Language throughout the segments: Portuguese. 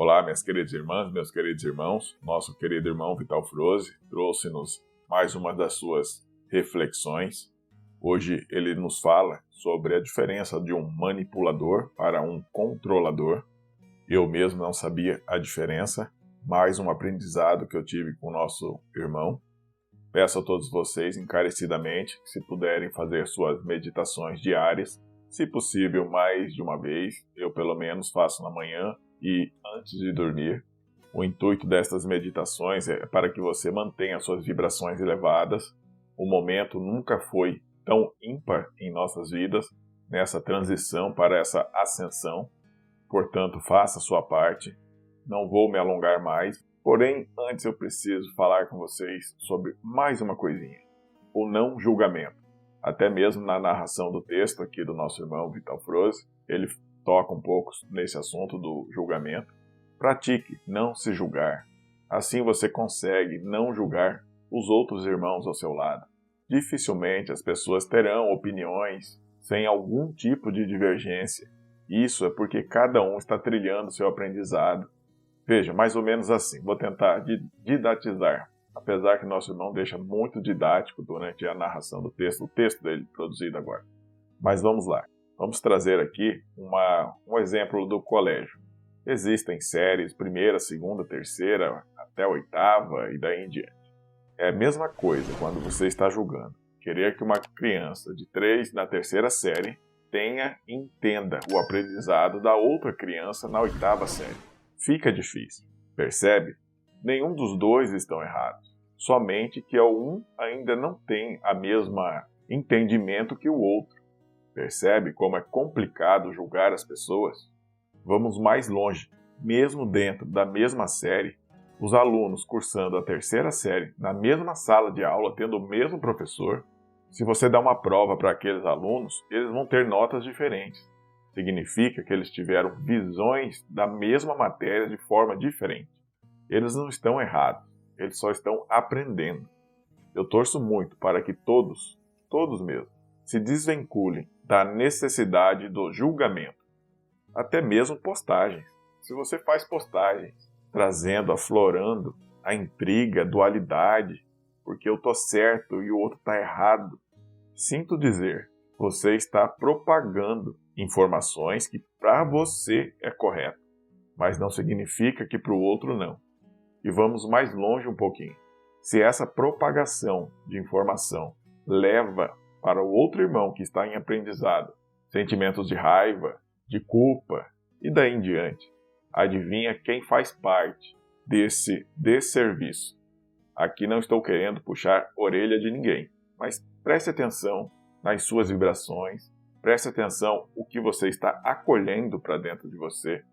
Olá, minhas queridas irmãs, meus queridos irmãos. Nosso querido irmão Vital Froze trouxe-nos mais uma das suas reflexões. Hoje ele nos fala sobre a diferença de um manipulador para um controlador. Eu mesmo não sabia a diferença, mais um aprendizado que eu tive com o nosso irmão. Peço a todos vocês encarecidamente que, se puderem fazer suas meditações diárias, se possível mais de uma vez, eu pelo menos faço na manhã e antes de dormir. O intuito destas meditações é para que você mantenha suas vibrações elevadas. O momento nunca foi tão ímpar em nossas vidas, nessa transição para essa ascensão. Portanto, faça a sua parte. Não vou me alongar mais, porém, antes eu preciso falar com vocês sobre mais uma coisinha. O não julgamento. Até mesmo na narração do texto aqui do nosso irmão Vital Froze, ele toca um pouco nesse assunto do julgamento. Pratique não se julgar. Assim você consegue não julgar os outros irmãos ao seu lado. Dificilmente as pessoas terão opiniões sem algum tipo de divergência. Isso é porque cada um está trilhando seu aprendizado. Veja, mais ou menos assim, vou tentar didatizar. Apesar que nosso irmão deixa muito didático durante a narração do texto, o texto dele produzido agora. Mas vamos lá. Vamos trazer aqui um exemplo do colégio. Existem séries, primeira, segunda, terceira, até oitava e daí em diante. É a mesma coisa quando você está julgando. Querer que uma criança de 3 na terceira série entenda o aprendizado da outra criança na oitava série. Fica difícil. Percebe? Nenhum dos dois estão errados. Somente que um ainda não tem a mesma entendimento que o outro. Percebe como é complicado julgar as pessoas? Vamos mais longe. Mesmo dentro da mesma série, os alunos cursando a terceira série na mesma sala de aula, tendo o mesmo professor, se você dá uma prova para aqueles alunos, eles vão ter notas diferentes. Significa que eles tiveram visões da mesma matéria de forma diferente. Eles não estão errados, eles só estão aprendendo. Eu torço muito para que todos mesmo, se desvinculem da necessidade do julgamento. Até mesmo postagens. Se você faz postagens trazendo, aflorando a intriga, a dualidade, porque eu estou certo e o outro está errado, sinto dizer, você está propagando informações que para você é correto, mas não significa que para o outro não. E vamos mais longe um pouquinho. Se essa propagação de informação leva para o outro irmão que está em aprendizado sentimentos de raiva, de culpa e daí em diante, adivinha quem faz parte desse desserviço? Aqui não estou querendo puxar orelha de ninguém, mas preste atenção nas suas vibrações, preste atenção o que você está acolhendo para dentro de você,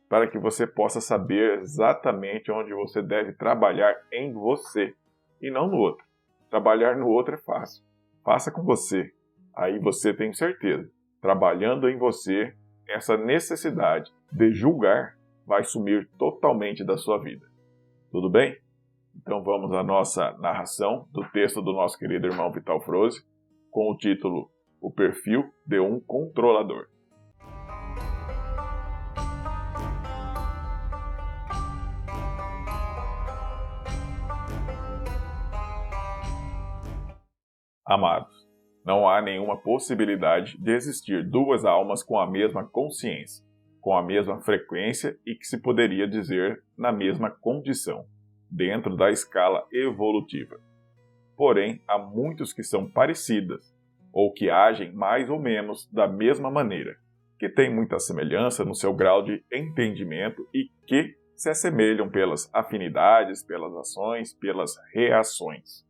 para que você possa saber exatamente onde você deve trabalhar em você e não no outro. Trabalhar no outro é fácil. Faça com você. Aí você tem certeza. Trabalhando em você, essa necessidade de julgar vai sumir totalmente da sua vida. Tudo bem? Então vamos à nossa narração do texto do nosso querido irmão Vital Froze, com o título O Perfil de um Controlador. Amados, não há nenhuma possibilidade de existir duas almas com a mesma consciência, com a mesma frequência e que se poderia dizer na mesma condição, dentro da escala evolutiva. Porém, há muitos que são parecidas, ou que agem mais ou menos da mesma maneira, que têm muita semelhança no seu grau de entendimento e que se assemelham pelas afinidades, pelas ações, pelas reações.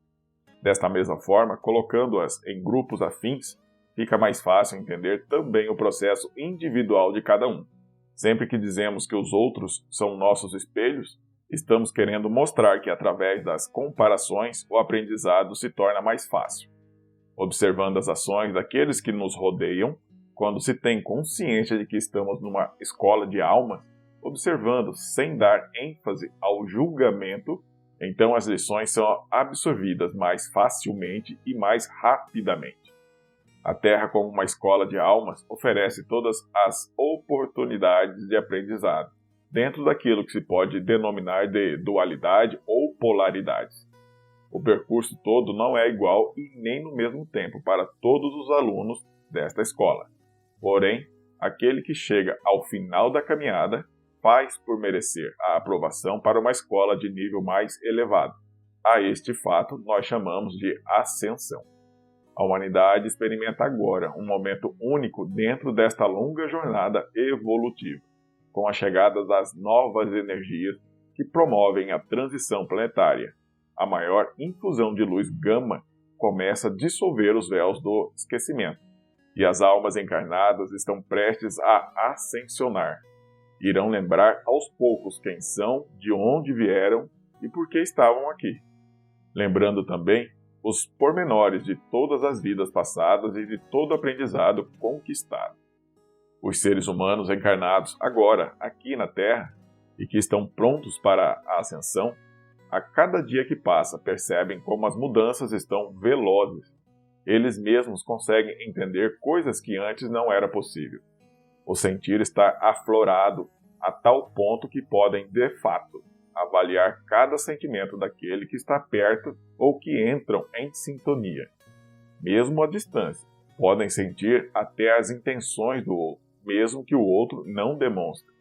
Desta mesma forma, colocando-as em grupos afins, fica mais fácil entender também o processo individual de cada um. Sempre que dizemos que os outros são nossos espelhos, estamos querendo mostrar que através das comparações o aprendizado se torna mais fácil. Observando as ações daqueles que nos rodeiam, quando se tem consciência de que estamos numa escola de almas, observando sem dar ênfase ao julgamento, então as lições são absorvidas mais facilmente e mais rapidamente. A Terra, como uma escola de almas, oferece todas as oportunidades de aprendizado, dentro daquilo que se pode denominar de dualidade ou polaridades. O percurso todo não é igual e nem no mesmo tempo para todos os alunos desta escola. Porém, aquele que chega ao final da caminhada faz por merecer a aprovação para uma escola de nível mais elevado. A este fato nós chamamos de ascensão. A humanidade experimenta agora um momento único dentro desta longa jornada evolutiva, com a chegada das novas energias que promovem a transição planetária. A maior infusão de luz gama começa a dissolver os véus do esquecimento, e as almas encarnadas estão prestes a ascensionar. Irão lembrar aos poucos quem são, de onde vieram e por que estavam aqui. Lembrando também os pormenores de todas as vidas passadas e de todo o aprendizado conquistado. Os seres humanos encarnados agora, aqui na Terra, e que estão prontos para a ascensão, a cada dia que passa percebem como as mudanças estão velozes. Eles mesmos conseguem entender coisas que antes não era possível. O sentir está aflorado a tal ponto que podem, de fato, avaliar cada sentimento daquele que está perto ou que entram em sintonia. Mesmo à distância, podem sentir até as intenções do outro, mesmo que o outro não demonstre.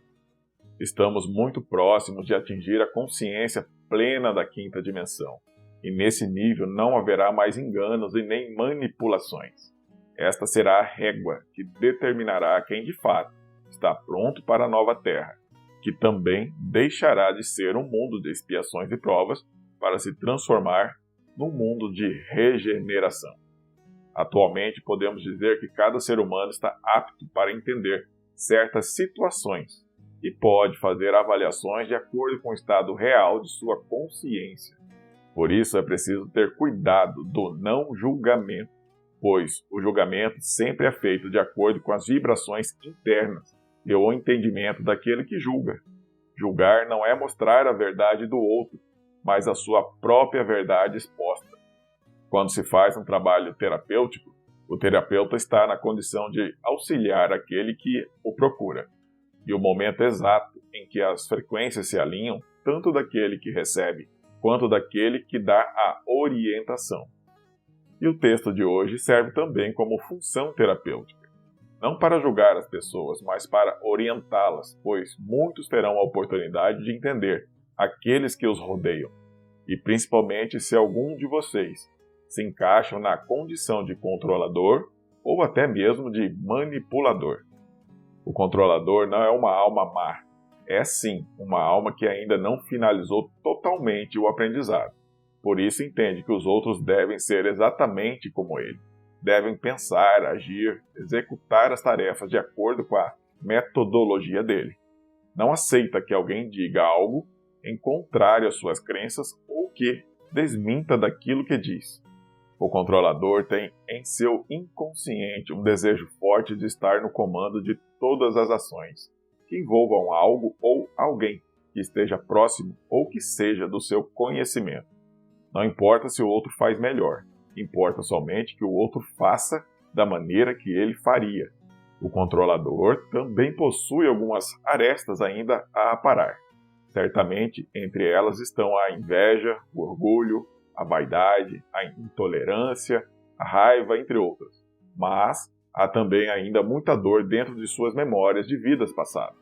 Estamos muito próximos de atingir a consciência plena da quinta dimensão, e nesse nível não haverá mais enganos e nem manipulações. Esta será a régua que determinará quem de fato está pronto para a nova Terra, que também deixará de ser um mundo de expiações e provas para se transformar num mundo de regeneração. Atualmente podemos dizer que cada ser humano está apto para entender certas situações e pode fazer avaliações de acordo com o estado real de sua consciência. Por isso é preciso ter cuidado do não julgamento, pois o julgamento sempre é feito de acordo com as vibrações internas e o entendimento daquele que julga. Julgar não é mostrar a verdade do outro, mas a sua própria verdade exposta. Quando se faz um trabalho terapêutico, o terapeuta está na condição de auxiliar aquele que o procura. E o momento exato em que as frequências se alinham, tanto daquele que recebe quanto daquele que dá a orientação. E o texto de hoje serve também como função terapêutica. Não para julgar as pessoas, mas para orientá-las, pois muitos terão a oportunidade de entender aqueles que os rodeiam, e principalmente se algum de vocês se encaixam na condição de controlador ou até mesmo de manipulador. O controlador não é uma alma má, é sim uma alma que ainda não finalizou totalmente o aprendizado. Por isso entende que os outros devem ser exatamente como ele. Devem pensar, agir, executar as tarefas de acordo com a metodologia dele. Não aceita que alguém diga algo em contrário às suas crenças ou que desminta daquilo que diz. O controlador tem em seu inconsciente um desejo forte de estar no comando de todas as ações que envolvam algo ou alguém que esteja próximo ou que seja do seu conhecimento. Não importa se o outro faz melhor, importa somente que o outro faça da maneira que ele faria. O controlador também possui algumas arestas ainda a aparar. Certamente, entre elas estão a inveja, o orgulho, a vaidade, a intolerância, a raiva, entre outras. Mas há também ainda muita dor dentro de suas memórias de vidas passadas.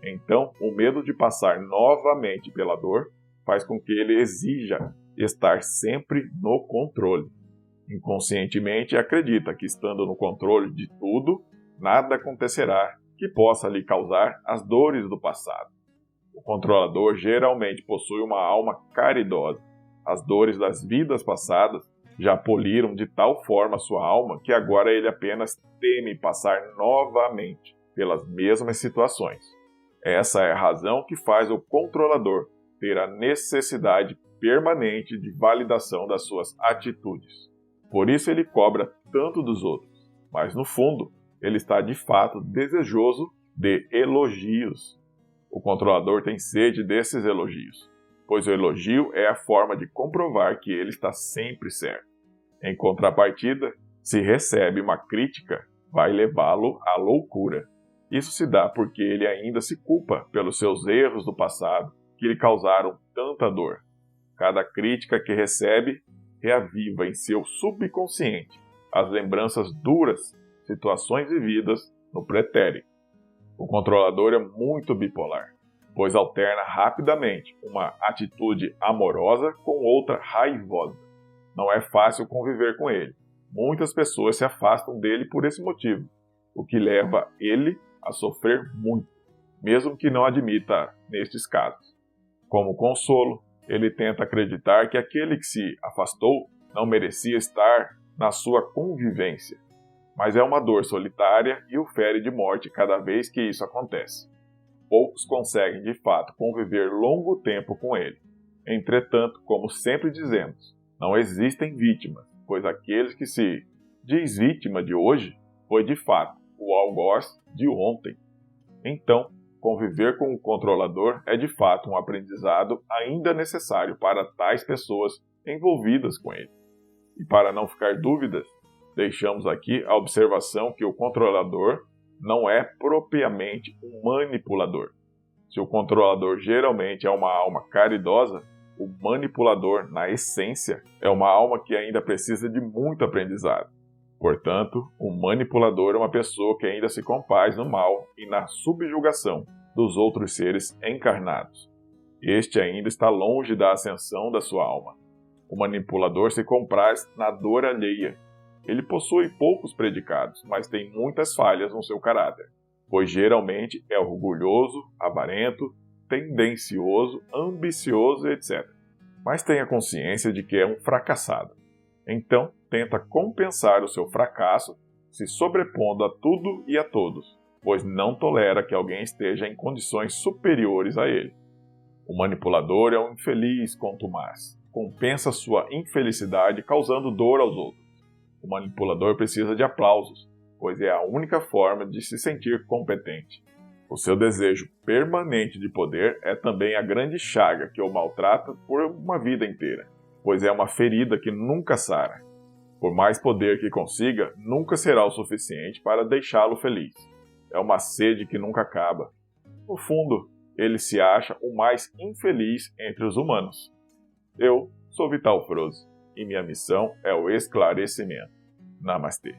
Então, o medo de passar novamente pela dor faz com que ele exija estar sempre no controle. Inconscientemente acredita que estando no controle de tudo, nada acontecerá que possa lhe causar as dores do passado. O controlador geralmente possui uma alma caridosa. As dores das vidas passadas já poliram de tal forma sua alma que agora ele apenas teme passar novamente pelas mesmas situações. Essa é a razão que faz o controlador ter a necessidade permanente de validação das suas atitudes. Por isso ele cobra tanto dos outros, mas no fundo ele está de fato desejoso de elogios. O controlador tem sede desses elogios, pois o elogio é a forma de comprovar que ele está sempre certo. Em contrapartida, se recebe uma crítica, vai levá-lo à loucura. Isso se dá porque ele ainda se culpa pelos seus erros do passado que lhe causaram tanta dor. Cada crítica que recebe reaviva em seu subconsciente as lembranças duras, situações vividas no pretérito. O controlador é muito bipolar, pois alterna rapidamente uma atitude amorosa com outra raivosa. Não é fácil conviver com ele. Muitas pessoas se afastam dele por esse motivo, o que leva ele a sofrer muito, mesmo que não admita nestes casos. Como consolo, ele tenta acreditar que aquele que se afastou não merecia estar na sua convivência, mas é uma dor solitária e o fere de morte cada vez que isso acontece. Poucos conseguem de fato conviver longo tempo com ele. Entretanto, como sempre dizemos, não existem vítimas, pois aqueles que se diz vítima de hoje foi de fato o algoz de ontem. Então, conviver com o controlador é de fato um aprendizado ainda necessário para tais pessoas envolvidas com ele. E para não ficar dúvidas, deixamos aqui a observação que o controlador não é propriamente um manipulador. Se o controlador geralmente é uma alma caridosa, o manipulador, na essência, é uma alma que ainda precisa de muito aprendizado. Portanto, o manipulador é uma pessoa que ainda se compaz no mal e na subjugação dos outros seres encarnados. Este ainda está longe da ascensão da sua alma. O manipulador se compraz na dor alheia. Ele possui poucos predicados, mas tem muitas falhas no seu caráter, pois geralmente é orgulhoso, avarento, tendencioso, ambicioso, etc. Mas tem a consciência de que é um fracassado. Então, tenta compensar o seu fracasso se sobrepondo a tudo e a todos, pois não tolera que alguém esteja em condições superiores a ele. O manipulador é um infeliz contumaz. Compensa sua infelicidade causando dor aos outros. O manipulador precisa de aplausos, pois é a única forma de se sentir competente. O seu desejo permanente de poder é também a grande chaga que o maltrata por uma vida inteira, pois é uma ferida que nunca sara. Por mais poder que consiga, nunca será o suficiente para deixá-lo feliz. É uma sede que nunca acaba. No fundo, ele se acha o mais infeliz entre os humanos. Eu sou Vital Froze e minha missão é o esclarecimento. Namastê.